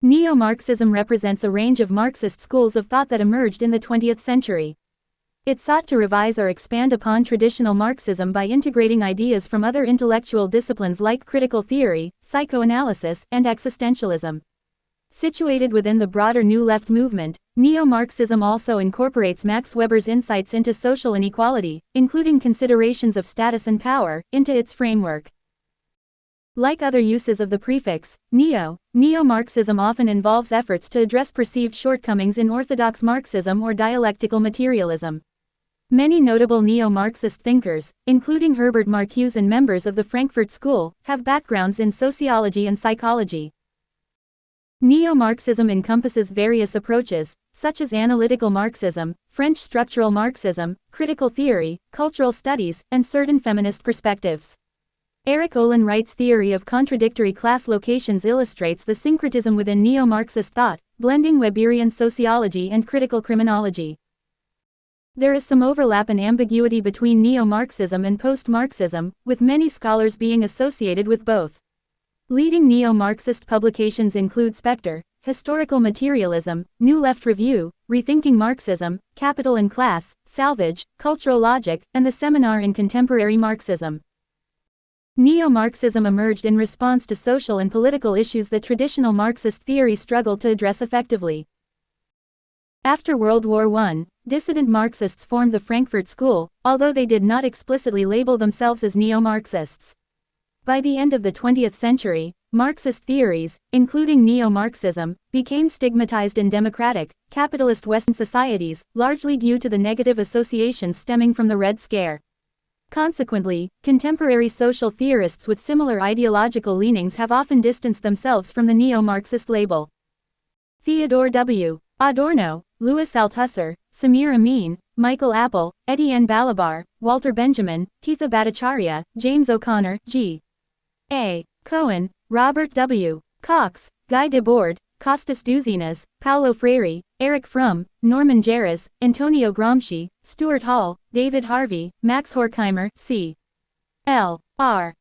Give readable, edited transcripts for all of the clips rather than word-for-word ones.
Neo-Marxism represents a range of Marxist schools of thought that emerged in the 20th century. It sought to revise or expand upon traditional Marxism by integrating ideas from other intellectual disciplines like critical theory, psychoanalysis, and existentialism. Situated within the broader New Left movement, Neo-Marxism also incorporates Max Weber's insights into social inequality, including considerations of status and power, into its framework. Like other uses of the prefix Neo-Marxism often involves efforts to address perceived shortcomings in orthodox Marxism or dialectical materialism. Many notable neo-Marxist thinkers, including Herbert Marcuse and members of the Frankfurt School, have backgrounds in sociology and psychology. Neo-Marxism encompasses various approaches, such as analytical Marxism, French structural Marxism, critical theory, cultural studies, and certain feminist perspectives. Eric Olin Wright's theory of contradictory class locations illustrates the syncretism within neo-Marxist thought, blending Weberian sociology and critical criminology. There is some overlap and ambiguity between neo-Marxism and post-Marxism, with many scholars being associated with both. Leading neo-Marxist publications include Spectre, Historical Materialism, New Left Review, Rethinking Marxism, Capital and Class, Salvage, Cultural Logic, and the Seminar in Contemporary Marxism. Neo-Marxism emerged in response to social and political issues that traditional Marxist theory struggled to address effectively. After World War I, dissident Marxists formed the Frankfurt School, although they did not explicitly label themselves as neo-Marxists. By the end of the 20th century, Marxist theories, including neo-Marxism, became stigmatized in democratic, capitalist Western societies, largely due to the negative associations stemming from the Red Scare. Consequently, contemporary social theorists with similar ideological leanings have often distanced themselves from the neo-Marxist label. Theodore W. Adorno, Louis Althusser, Samir Amin, Michael Appel, Etienne Balibar, Walter Benjamin, Titha Bhattacharya, James O'Connor, G. A. Cohen, Robert W. Cox, Guy Debord, Costas Douzinas, Paulo Freire, Eric Fromm, Norman Jarras, Antonio Gramsci, Stuart Hall, David Harvey, Max Horkheimer, C. L. R.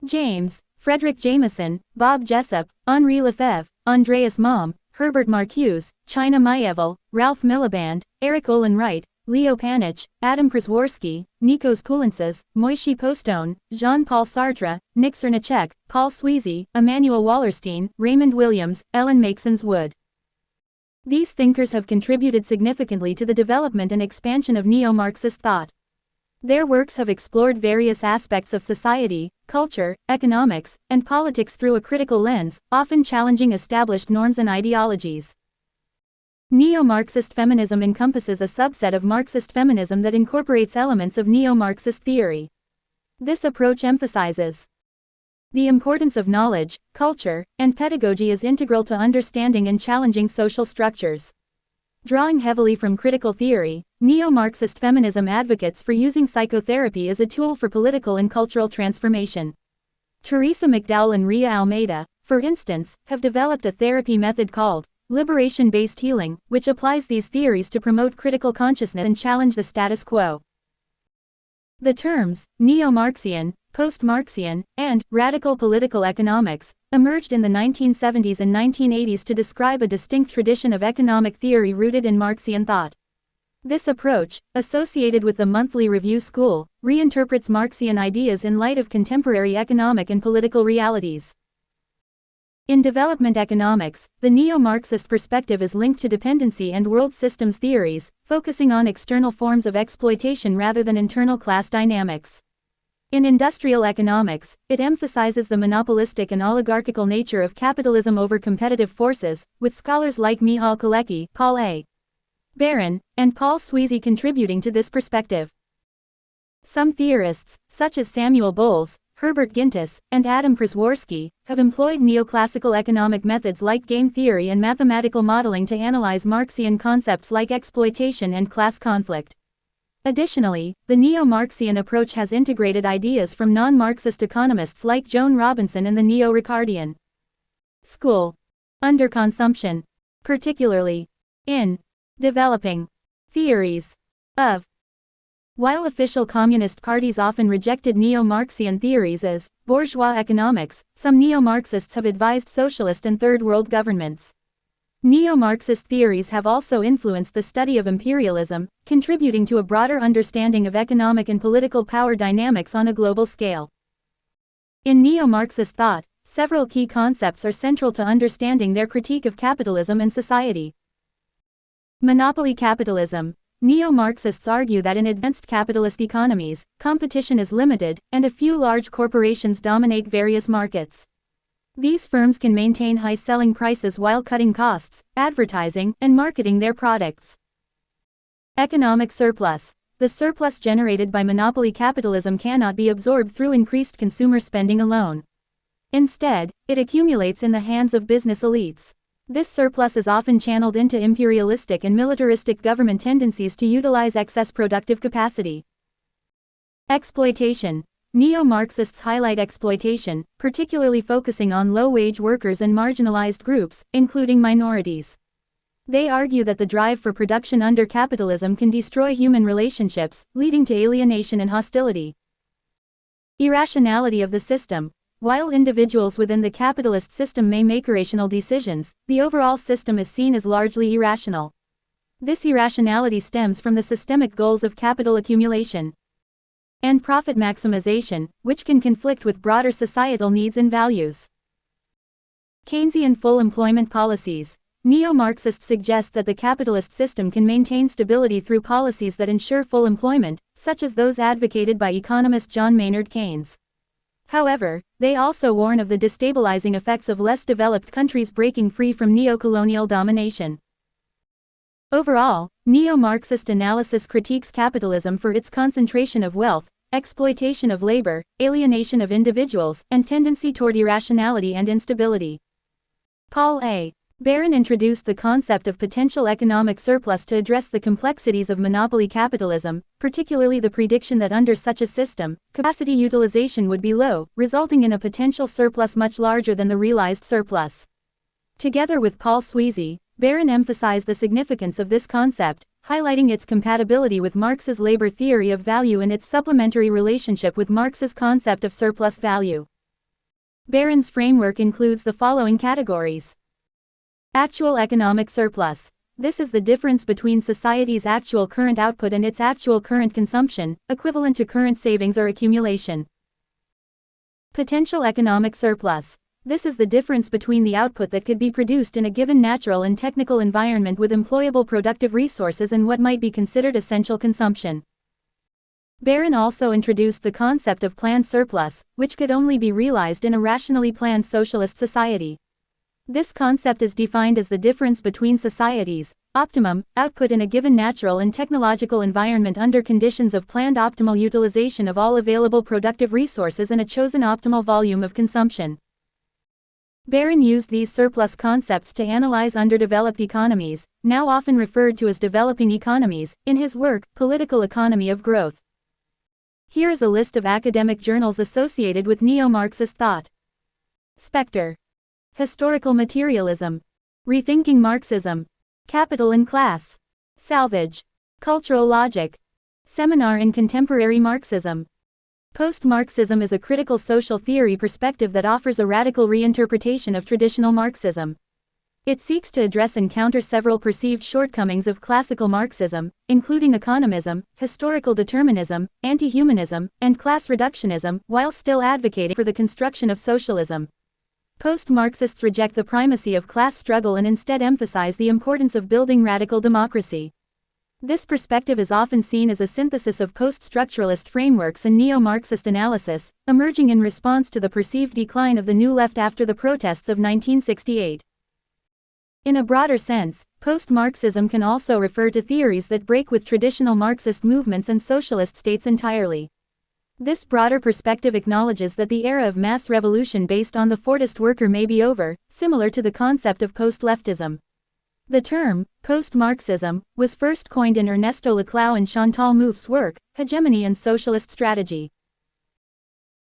James, Frederick Jameson, Bob Jessup, Henri Lefebvre, Andreas Malm, Herbert Marcuse, China Mieville, Ralph Miliband, Eric Olin Wright, Leo Panitch, Adam Przeworski, Nikos Poulinsas, Moishe Postone, Jean-Paul Sartre, Nick Cernacek, Paul Sweezy, Emmanuel Wallerstein, Raymond Williams, Ellen Maxons Wood. These thinkers have contributed significantly to the development and expansion of neo-Marxist thought. Their works have explored various aspects of society, culture, economics, and politics through a critical lens, often challenging established norms and ideologies. Neo-Marxist feminism encompasses a subset of Marxist feminism that incorporates elements of neo-Marxist theory. This approach emphasizes the importance of knowledge, culture, and pedagogy as integral to understanding and challenging social structures. Drawing heavily from critical theory, neo-Marxist feminism advocates for using psychotherapy as a tool for political and cultural transformation. Teresa McDowell and Ria Almeida, for instance, have developed a therapy method called liberation-based healing, which applies these theories to promote critical consciousness and challenge the status quo. The terms neo-Marxian, post-Marxian, and radical political economics emerged in the 1970s and 1980s to describe a distinct tradition of economic theory rooted in Marxian thought. This approach, associated with the Monthly Review School, reinterprets Marxian ideas in light of contemporary economic and political realities. In development economics, the neo-Marxist perspective is linked to dependency and world systems theories, focusing on external forms of exploitation rather than internal class dynamics. In industrial economics, it emphasizes the monopolistic and oligarchical nature of capitalism over competitive forces, with scholars like Michal Kalecki, Paul A. Barron, and Paul Sweezy contributing to this perspective. Some theorists, such as Samuel Bowles, Herbert Gintis, and Adam Przeworski, have employed neoclassical economic methods like game theory and mathematical modeling to analyze Marxian concepts like exploitation and class conflict. Additionally, the neo-Marxian approach has integrated ideas from non-Marxist economists like Joan Robinson and the Neo-Ricardian school. Underconsumption, particularly in developing theories of. While official communist parties often rejected neo-Marxian theories as bourgeois economics, some neo-Marxists have advised socialist and third world governments. Neo-Marxist theories have also influenced the study of imperialism, contributing to a broader understanding of economic and political power dynamics on a global scale. In Neo-Marxist thought, several key concepts are central to understanding their critique of capitalism and society. Monopoly capitalism. Neo-Marxists argue that in advanced capitalist economies, competition is limited, and a few large corporations dominate various markets. These firms can maintain high selling prices while cutting costs, advertising, and marketing their products. Economic surplus. The surplus generated by monopoly capitalism cannot be absorbed through increased consumer spending alone. Instead, it accumulates in the hands of business elites. This surplus is often channeled into imperialistic and militaristic government tendencies to utilize excess productive capacity. Exploitation. Neo-Marxists highlight exploitation, particularly focusing on low-wage workers and marginalized groups, including minorities. They argue that the drive for production under capitalism can destroy human relationships, leading to alienation and hostility. Irrationality of the system. While individuals within the capitalist system may make rational decisions, the overall system is seen as largely irrational. This irrationality stems from the systemic goals of capital accumulation and profit maximization, which can conflict with broader societal needs and values. Keynesian full employment policies. Neo-Marxists suggest that the capitalist system can maintain stability through policies that ensure full employment, such as those advocated by economist John Maynard Keynes. However, they also warn of the destabilizing effects of less developed countries breaking free from neo-colonial domination. Overall, neo-Marxist analysis critiques capitalism for its concentration of wealth, exploitation of labor, alienation of individuals, and tendency toward irrationality and instability. Paul A. Barron introduced the concept of potential economic surplus to address the complexities of monopoly capitalism, particularly the prediction that under such a system, capacity utilization would be low, resulting in a potential surplus much larger than the realized surplus. Together with Paul Sweezy, Barron emphasized the significance of this concept, highlighting its compatibility with Marx's labor theory of value and its supplementary relationship with Marx's concept of surplus value. Barron's framework includes the following categories. Actual economic surplus. This is the difference between society's actual current output and its actual current consumption, equivalent to current savings or accumulation. Potential economic surplus. This is the difference between the output that could be produced in a given natural and technical environment with employable productive resources and what might be considered essential consumption. Barron also introduced the concept of planned surplus, which could only be realized in a rationally planned socialist society. This concept is defined as the difference between societies' optimum output in a given natural and technological environment under conditions of planned optimal utilization of all available productive resources and a chosen optimal volume of consumption. Barron used these surplus concepts to analyze underdeveloped economies, now often referred to as developing economies, in his work, Political Economy of Growth. Here is a list of academic journals associated with neo-Marxist thought. Spectre. Historical Materialism. Rethinking Marxism. Capital and Class. Salvage. Cultural Logic. Seminar in Contemporary Marxism. Post-marxism is a critical social theory perspective that offers a radical reinterpretation of traditional Marxism. It seeks to address and counter several perceived shortcomings of classical Marxism, including economism, historical determinism, anti-humanism, and class reductionism, while still advocating for the construction of socialism. Post-Marxists reject the primacy of class struggle and instead emphasize the importance of building radical democracy. This perspective is often seen as a synthesis of post-structuralist frameworks and neo-Marxist analysis, emerging in response to the perceived decline of the New Left after the protests of 1968. In a broader sense, post-Marxism can also refer to theories that break with traditional Marxist movements and socialist states entirely. This broader perspective acknowledges that the era of mass revolution based on the Fordist worker may be over, similar to the concept of post-leftism. The term, post-Marxism, was first coined in Ernesto Laclau and Chantal Mouffe's work, Hegemony and Socialist Strategy.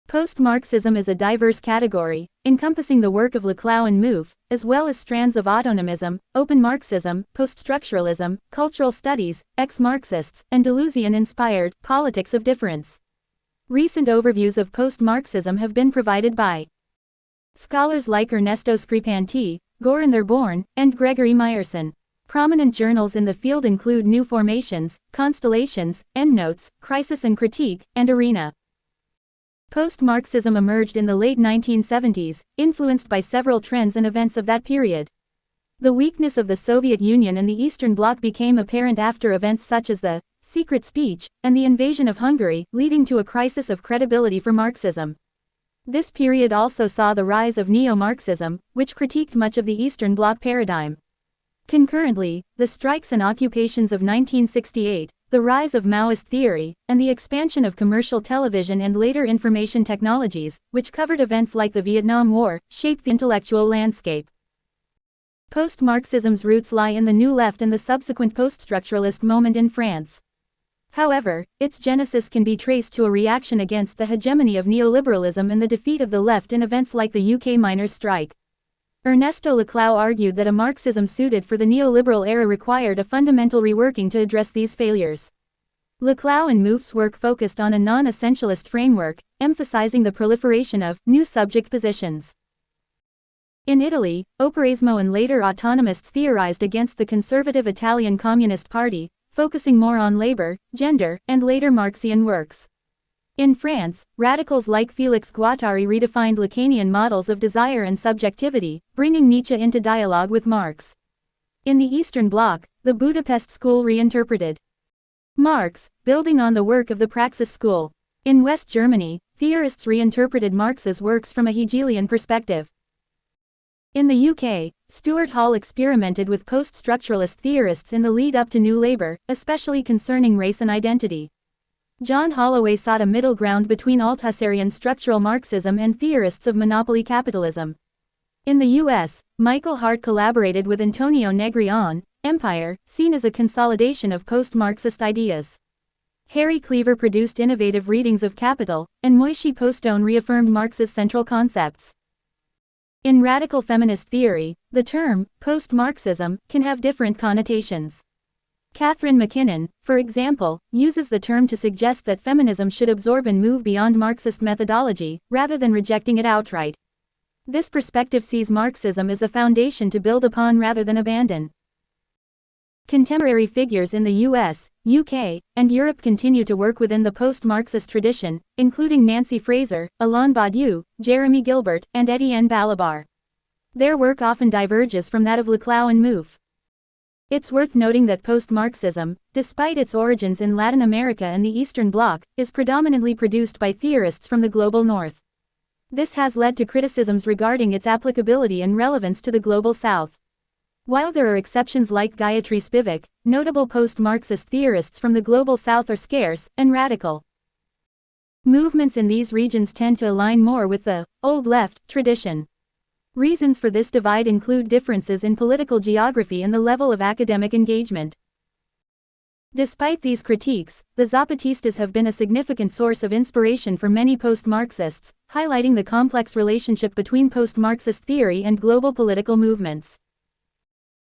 Post-Marxism is a diverse category, encompassing the work of Laclau and Mouffe, as well as strands of autonomism, open Marxism, post-structuralism, cultural studies, ex-Marxists, and Deleuzian-inspired politics of difference. Recent overviews of post-Marxism have been provided by scholars like Ernesto Scripanti, Goran Thurborn, and Gregory Meyerson. Prominent journals in the field include New Formations, Constellations, Endnotes, Crisis and Critique, and Arena. Post-Marxism emerged in the late 1970s, influenced by several trends and events of that period. The weakness of the Soviet Union and the Eastern Bloc became apparent after events such as the secret speech and the invasion of Hungary, leading to a crisis of credibility for Marxism. This period also saw the rise of Neomarxism, which critiqued much of the Eastern Bloc paradigm. Concurrently, the strikes and occupations of 1968, the rise of Maoist theory, and the expansion of commercial television and later information technologies, which covered events like the Vietnam War, shaped the intellectual landscape. Post-Marxism's roots lie in the New Left and the subsequent post-structuralist moment in France. However, its genesis can be traced to a reaction against the hegemony of neoliberalism and the defeat of the left in events like the UK miners' strike. Ernesto Laclau argued that a Marxism suited for the neoliberal era required a fundamental reworking to address these failures. Laclau and Mouffe's work focused on a non-essentialist framework, emphasizing the proliferation of new subject positions. In Italy, Operaismo and later autonomists theorized against the conservative Italian Communist Party, focusing more on labor, gender, and later Marxian works. In France, radicals like Félix Guattari redefined Lacanian models of desire and subjectivity, bringing Nietzsche into dialogue with Marx. In the Eastern Bloc, the Budapest School reinterpreted Marx, building on the work of the Praxis School. In West Germany, theorists reinterpreted Marx's works from a Hegelian perspective. In the UK, Stuart Hall experimented with post-structuralist theorists in the lead-up to New Labour, especially concerning race and identity. John Holloway sought a middle ground between Althusserian structural Marxism and theorists of monopoly capitalism. In the US, Michael Hart collaborated with Antonio Negri on Empire, seen as a consolidation of post-Marxist ideas. Harry Cleaver produced innovative readings of Capital, and Moishe Postone reaffirmed Marx's central concepts. In radical feminist theory, the term post-Marxism can have different connotations. Catherine McKinnon, for example, uses the term to suggest that feminism should absorb and move beyond Marxist methodology, rather than rejecting it outright. This perspective sees Marxism as a foundation to build upon rather than abandon. Contemporary figures in the US, UK, and Europe continue to work within the post-Marxist tradition, including Nancy Fraser, Alain Badiou, Jeremy Gilbert, and Etienne Balibar. Their work often diverges from that of Laclau and Mouffe. It's worth noting that post-Marxism, despite its origins in Latin America and the Eastern Bloc, is predominantly produced by theorists from the global North. This has led to criticisms regarding its applicability and relevance to the global South. While there are exceptions like Gayatri Spivak, notable post-Marxist theorists from the global South are scarce and radical. Movements in these regions tend to align more with the Old Left tradition. Reasons for this divide include differences in political geography and the level of academic engagement. Despite these critiques, the Zapatistas have been a significant source of inspiration for many post-Marxists, highlighting the complex relationship between post-Marxist theory and global political movements.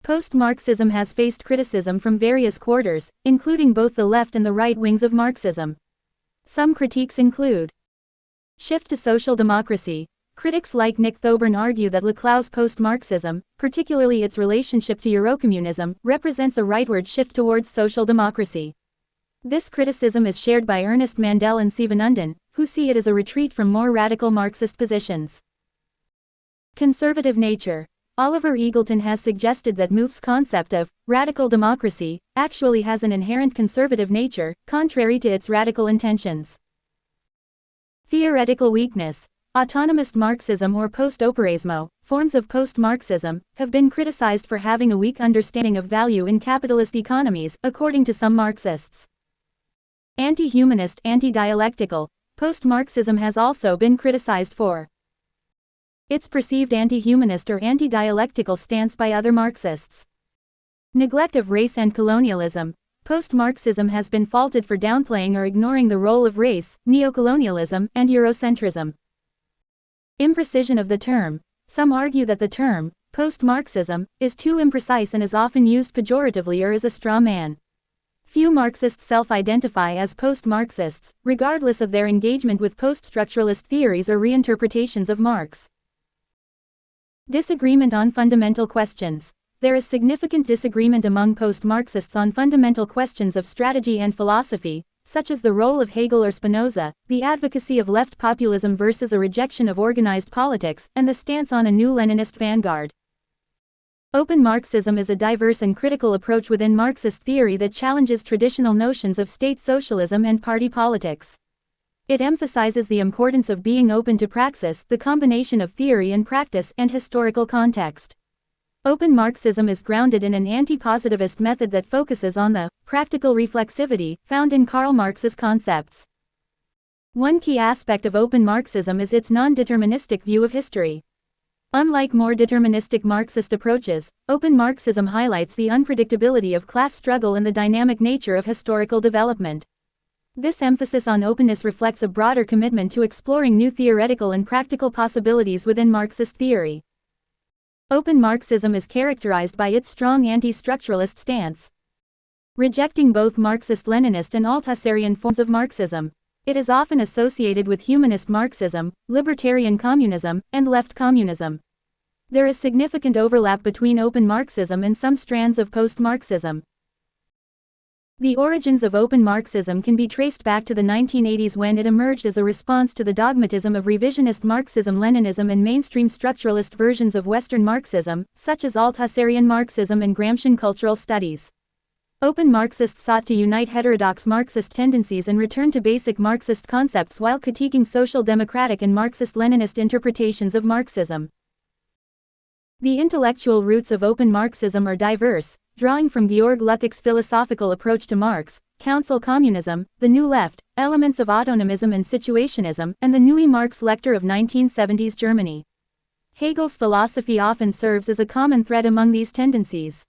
Post-Marxism has faced criticism from various quarters, including both the left and the right wings of Marxism. Some critiques include shift to social democracy. Critics like Nick Thoburn argue that Laclau's post-Marxism, particularly its relationship to Eurocommunism, represents a rightward shift towards social democracy. This criticism is shared by Ernest Mandel and Sivanandan, who see it as a retreat from more radical Marxist positions. Conservative nature. Oliver Eagleton has suggested that Mouffe's concept of radical democracy actually has an inherent conservative nature, contrary to its radical intentions. Theoretical weakness. Autonomist Marxism or post-Operaismo, forms of post-Marxism, have been criticized for having a weak understanding of value in capitalist economies, according to some Marxists. Anti-humanist, anti-dialectical, post-Marxism has also been criticized for its perceived anti-humanist or anti-dialectical stance by other Marxists. Neglect of race and colonialism. Post-Marxism has been faulted for downplaying or ignoring the role of race, neocolonialism, and Eurocentrism. Imprecision of the term. Some argue that the term, post-Marxism, is too imprecise and is often used pejoratively or as a straw man. Few Marxists self-identify as post-Marxists, regardless of their engagement with post-structuralist theories or reinterpretations of Marx. Disagreement on fundamental questions. There is significant disagreement among post-Marxists on fundamental questions of strategy and philosophy, such as the role of Hegel or Spinoza, the advocacy of left populism versus a rejection of organized politics, and the stance on a new Leninist vanguard. Open Marxism is a diverse and critical approach within Marxist theory that challenges traditional notions of state socialism and party politics. It emphasizes the importance of being open to praxis, the combination of theory and practice, and historical context. Open Marxism is grounded in an anti-positivist method that focuses on the practical reflexivity found in Karl Marx's concepts. One key aspect of open Marxism is its non-deterministic view of history. Unlike more deterministic Marxist approaches, open Marxism highlights the unpredictability of class struggle and the dynamic nature of historical development. This emphasis on openness reflects a broader commitment to exploring new theoretical and practical possibilities within Marxist theory. Open Marxism is characterized by its strong anti-structuralist stance, rejecting both Marxist-Leninist and Althusserian forms of Marxism. It is often associated with humanist Marxism, libertarian communism, and left communism. There is significant overlap between open Marxism and some strands of post-Marxism. The origins of open Marxism can be traced back to the 1980s when it emerged as a response to the dogmatism of revisionist Marxism-Leninism and mainstream structuralist versions of Western Marxism, such as Althusserian Marxism and Gramscian cultural studies. Open Marxists sought to unite heterodox Marxist tendencies and return to basic Marxist concepts while critiquing social democratic and Marxist-Leninist interpretations of Marxism. The intellectual roots of open Marxism are diverse, drawing from Georg Lukács' philosophical approach to Marx, council communism, the New Left, elements of autonomism and situationism, and the Neue Marx lecture of 1970s Germany. Hegel's philosophy often serves as a common thread among these tendencies.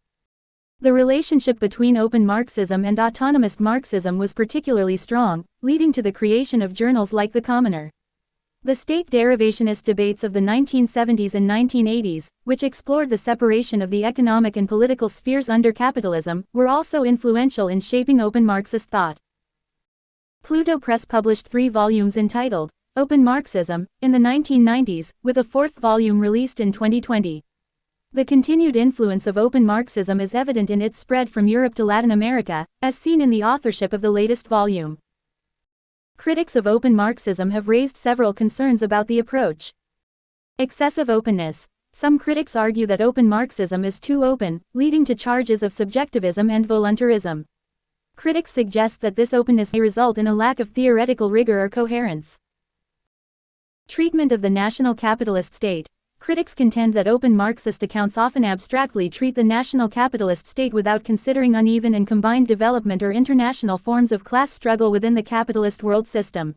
The relationship between open Marxism and autonomist Marxism was particularly strong, leading to the creation of journals like The Commoner. The state derivationist debates of the 1970s and 1980s, which explored the separation of the economic and political spheres under capitalism, were also influential in shaping open Marxist thought. Pluto Press published 3 volumes entitled Open Marxism in the 1990s, with a 4th volume released in 2020. The continued influence of open Marxism is evident in its spread from Europe to Latin America, as seen in the authorship of the latest volume. Critics of open Marxism have raised several concerns about the approach. Excessive openness. Some critics argue that open Marxism is too open, leading to charges of subjectivism and voluntarism. Critics suggest that this openness may result in a lack of theoretical rigor or coherence. Treatment of the national capitalist state. Critics contend that open Marxist accounts often abstractly treat the national capitalist state without considering uneven and combined development or international forms of class struggle within the capitalist world system.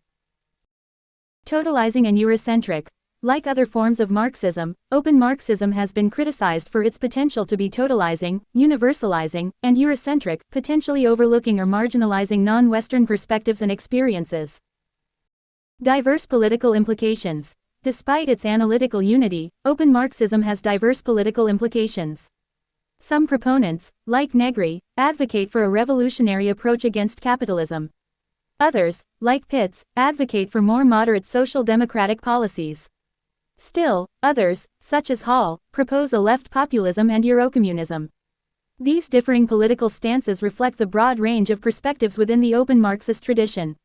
Totalizing and Eurocentric. Like other forms of Marxism, open Marxism has been criticized for its potential to be totalizing, universalizing, and Eurocentric, potentially overlooking or marginalizing non-Western perspectives and experiences. Diverse political implications. Despite its analytical unity, open Marxism has diverse political implications. Some proponents, like Negri, advocate for a revolutionary approach against capitalism. Others, like Pitts, advocate for more moderate social democratic policies. Still, others, such as Hall, propose a left populism and Eurocommunism. These differing political stances reflect the broad range of perspectives within the open Marxist tradition.